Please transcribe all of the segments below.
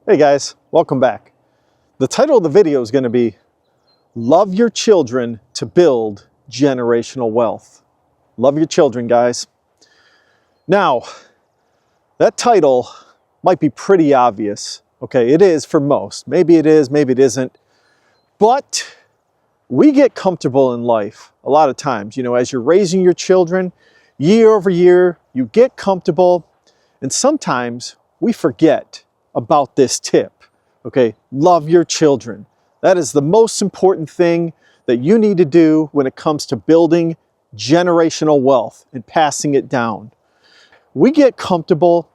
Hey guys, welcome back. The title of the video is going to be Love Your Children to Build Generational Wealth. Love your children, guys. Now, that title might be pretty obvious. Okay, it is for most. Maybe it is, maybe it isn't. But we get comfortable in life a lot of times. You know, as you're raising your children, year over year, you get comfortable. And sometimes we forget about this tip, okay? Love your children. That is the most important thing that you need to do when it comes to building generational wealth and passing it down. We get comfortable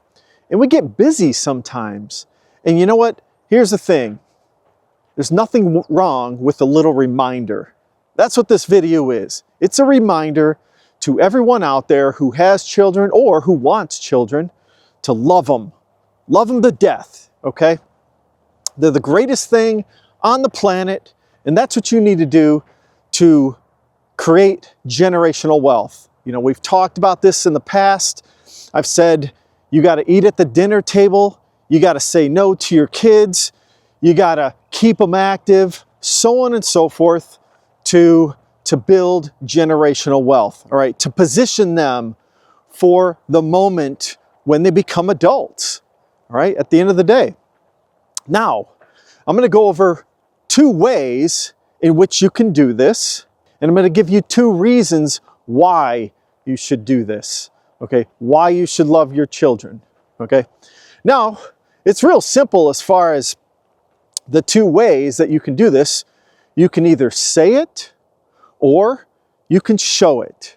and we get busy sometimes. And you know what? Here's the thing. There's nothing wrong with a little reminder. That's what this video is. It's a reminder to everyone out there who has children or who wants children to love them. Love them to death, okay? They're the greatest thing on the planet, and that's what you need to do to create generational wealth. You know, we've talked about this in the past. I've said you got to eat at the dinner table, you got to say no to your kids, you got to keep them active, so on and so forth, to build generational wealth, all right? To position them for the moment when they become adults. All right, at the end of the day. Now, I'm going to go over 2 ways in which you can do this, and I'm going to give you 2 reasons why you should do this, okay? Why you should love your children, okay? Now, it's real simple as far as the 2 ways that you can do this. You can either say it or you can show it.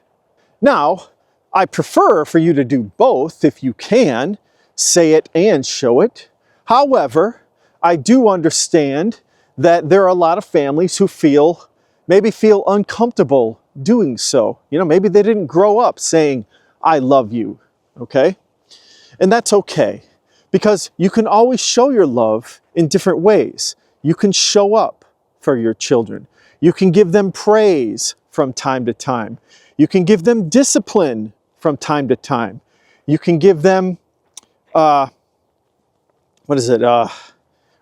Now, I prefer for you to do both if you can. Say it and show it. However, I do understand that there are a lot of families who maybe feel uncomfortable doing so. You know, maybe they didn't grow up saying, I love you, okay? And that's okay, because you can always show your love in different ways. You can show up for your children. You can give them praise from time to time. You can give them discipline from time to time. You can give them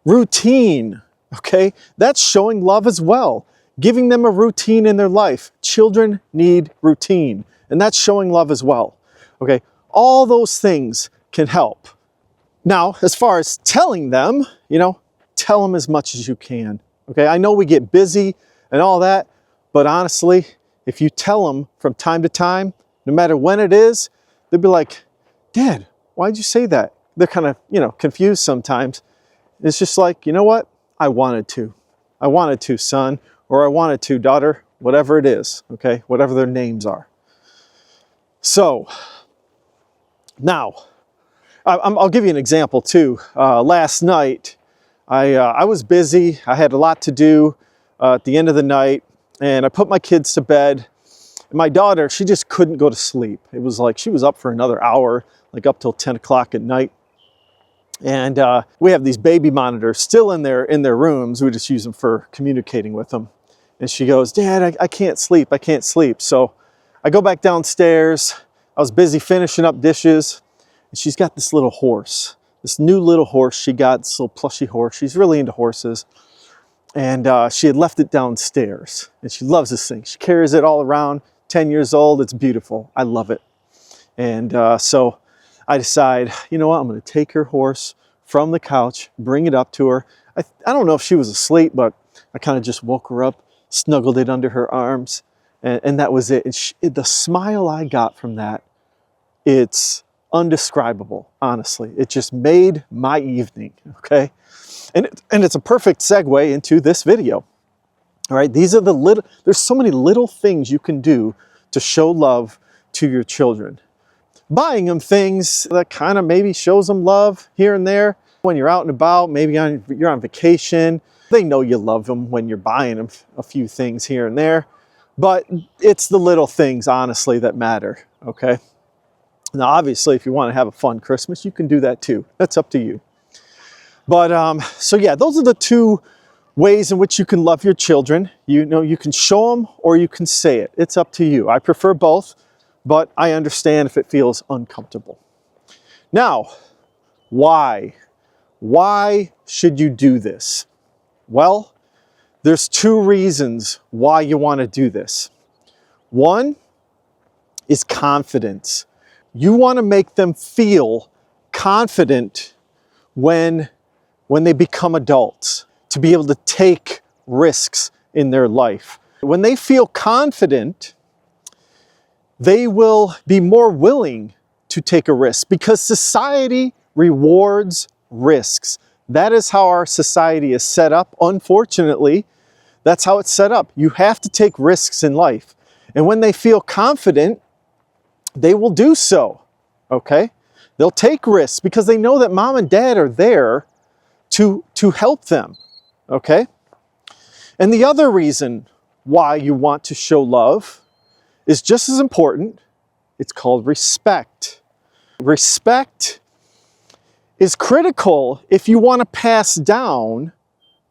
routine, okay? That's showing love as well. Giving them a routine in their life. Children need routine, and that's showing love as well, okay? All those things can help. Now, as far as telling them, you know, tell them as much as you can, okay? I know we get busy and all that, but honestly, if you tell them from time to time, no matter when it is, they'll be like, Dad, why'd you say that? They're kind of, you know, confused sometimes. It's just like, you know what? I wanted to. I wanted to, son, or I wanted to, daughter, whatever it is, okay? Whatever their names are. So, now, I'll give you an example too. Last night, I was busy. I had a lot to do at the end of the night, and I put my kids to bed. My daughter, she just couldn't go to sleep. It was like she was up for another hour, like up till 10 o'clock at night. And we have these baby monitors still in their rooms. We just use them for communicating with them. And she goes, Dad, I can't sleep. I can't sleep. So I go back downstairs. I was busy finishing up dishes. And she's got this little horse, this new little horse she got, this little plushy horse. She's really into horses. And she had left it downstairs. And she loves this thing. She carries it all around. 10 years old. It's beautiful. I love it. And so I decide, you know what? I'm going to take her horse from the couch, bring it up to her. I don't know if she was asleep, but I kind of just woke her up, snuggled it under her arms, and that was it. And the smile I got from that, it's undescribable, honestly. It just made my evening, okay? And it's a perfect segue into this video. All right, these are there's so many little things you can do to show love to your children. Buying them things that kind of maybe shows them love here and there. When you're out and about, maybe you're on vacation, they know you love them when you're buying them a few things here and there. But it's the little things, honestly, that matter, okay? Now, obviously, if you want to have a fun Christmas, you can do that too. That's up to you. But, so yeah, those are the 2 ways in which you can love your children. You know, you can show them or you can say it. It's up to you. I prefer both, but I understand if it feels uncomfortable. Now, why? Why should you do this? Well, there's two reasons why you want to do this. One is confidence. You want to make them feel confident when they become adults, to be able to take risks in their life. When they feel confident, they will be more willing to take a risk because society rewards risks. That is how our society is set up. Unfortunately, that's how it's set up. You have to take risks in life. And when they feel confident, they will do so, okay? They'll take risks because they know that mom and dad are there to help them, okay? And the other reason why you want to show love is just as important. It's called respect. Respect is critical if you want to pass down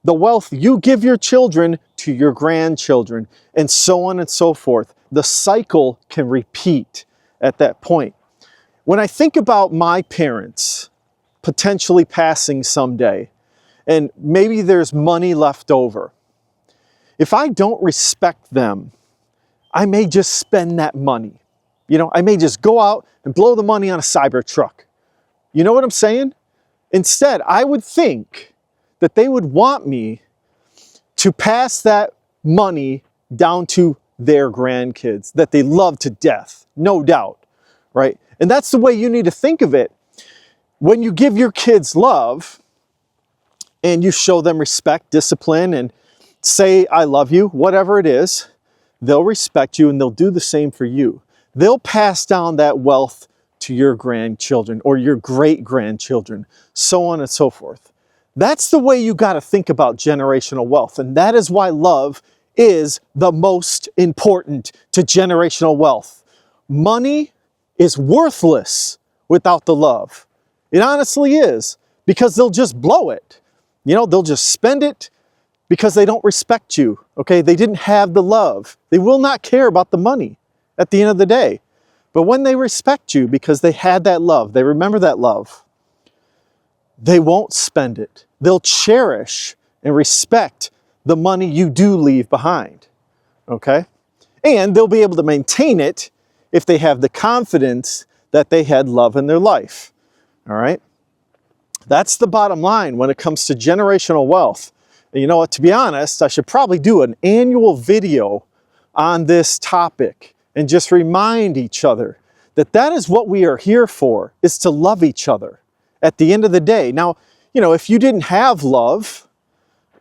the wealth you give your children to your grandchildren, and so on and so forth. The cycle can repeat at that point. When I think about my parents potentially passing someday, and maybe there's money left over, if I don't respect them, I may just spend that money. You know, I may just go out and blow the money on a Cybertruck. You know what I'm saying? Instead, I would think that they would want me to pass that money down to their grandkids that they love to death, no doubt, right? And that's the way you need to think of it. When you give your kids love and you show them respect, discipline, and say, I love you, whatever it is, they'll respect you and they'll do the same for you. They'll pass down that wealth to your grandchildren or your great-grandchildren, so on and so forth. That's the way you got to think about generational wealth. And that is why love is the most important to generational wealth. Money is worthless without the love. It honestly is, because they'll just blow it. You know, they'll just spend it because they don't respect you, okay? They didn't have the love. They will not care about the money at the end of the day. But when they respect you because they had that love, they remember that love, they won't spend it. They'll cherish and respect the money you do leave behind, okay? And they'll be able to maintain it if they have the confidence that they had love in their life, all right? That's the bottom line when it comes to generational wealth. And you know what, to be honest, I should probably do an annual video on this topic and just remind each other that that is what we are here for, is to love each other at the end of the day. Now, you know, if you didn't have love,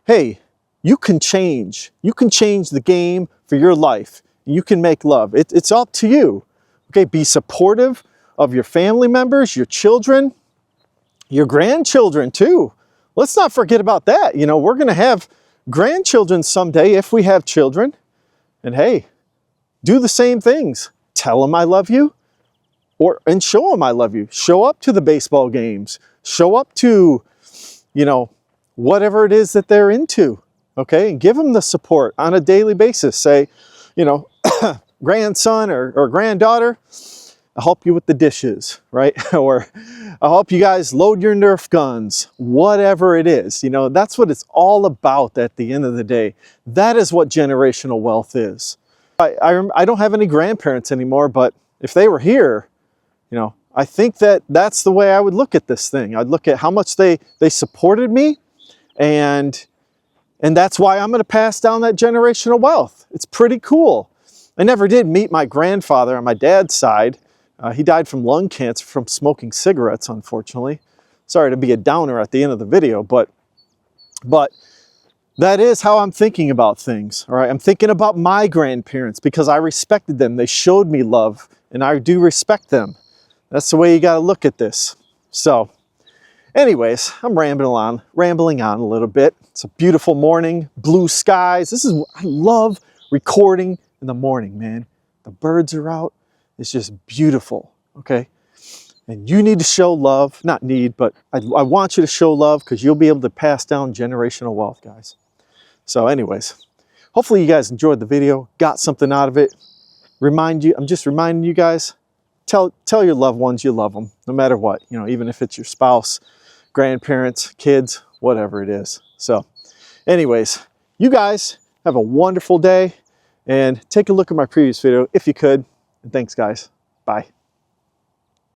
hey, you can change. You can change the game for your life. You can make love. It's up to you. Okay, be supportive of your family members, your children, your grandchildren too. Let's not forget about that. You know, we're going to have grandchildren someday if we have children. And hey, do the same things. Tell them I love you, and show them I love you. Show up to the baseball games. Show up to, you know, whatever it is that they're into, okay? And give them the support on a daily basis. Say, you know, grandson or granddaughter, I'll help you with the dishes, right? Or I'll help you guys load your Nerf guns, whatever it is. You know, that's what it's all about at the end of the day. That is what generational wealth is. I don't have any grandparents anymore, but if they were here, you know, I think that that's the way I would look at this thing. I'd look at how much they supported me, and that's why I'm going to pass down that generational wealth. It's pretty cool. I never did meet my grandfather on my dad's side. He died from lung cancer from smoking cigarettes, unfortunately. Sorry to be a downer at the end of the video, but that is how I'm thinking about things, all right? I'm thinking about my grandparents because I respected them. They showed me love, and I do respect them. That's the way you got to look at this. So, anyways, I'm rambling on a little bit. It's a beautiful morning, blue skies. I love recording in the morning, man. The birds are out. It's just beautiful, okay? And you need to show love. Not need, but I want you to show love because you'll be able to pass down generational wealth, guys. So anyways, hopefully you guys enjoyed the video, got something out of it. I'm just reminding you guys, tell your loved ones you love them, no matter what. You know, even if it's your spouse, grandparents, kids, whatever it is. So anyways, you guys have a wonderful day and take a look at my previous video if you could. And thanks guys. Bye.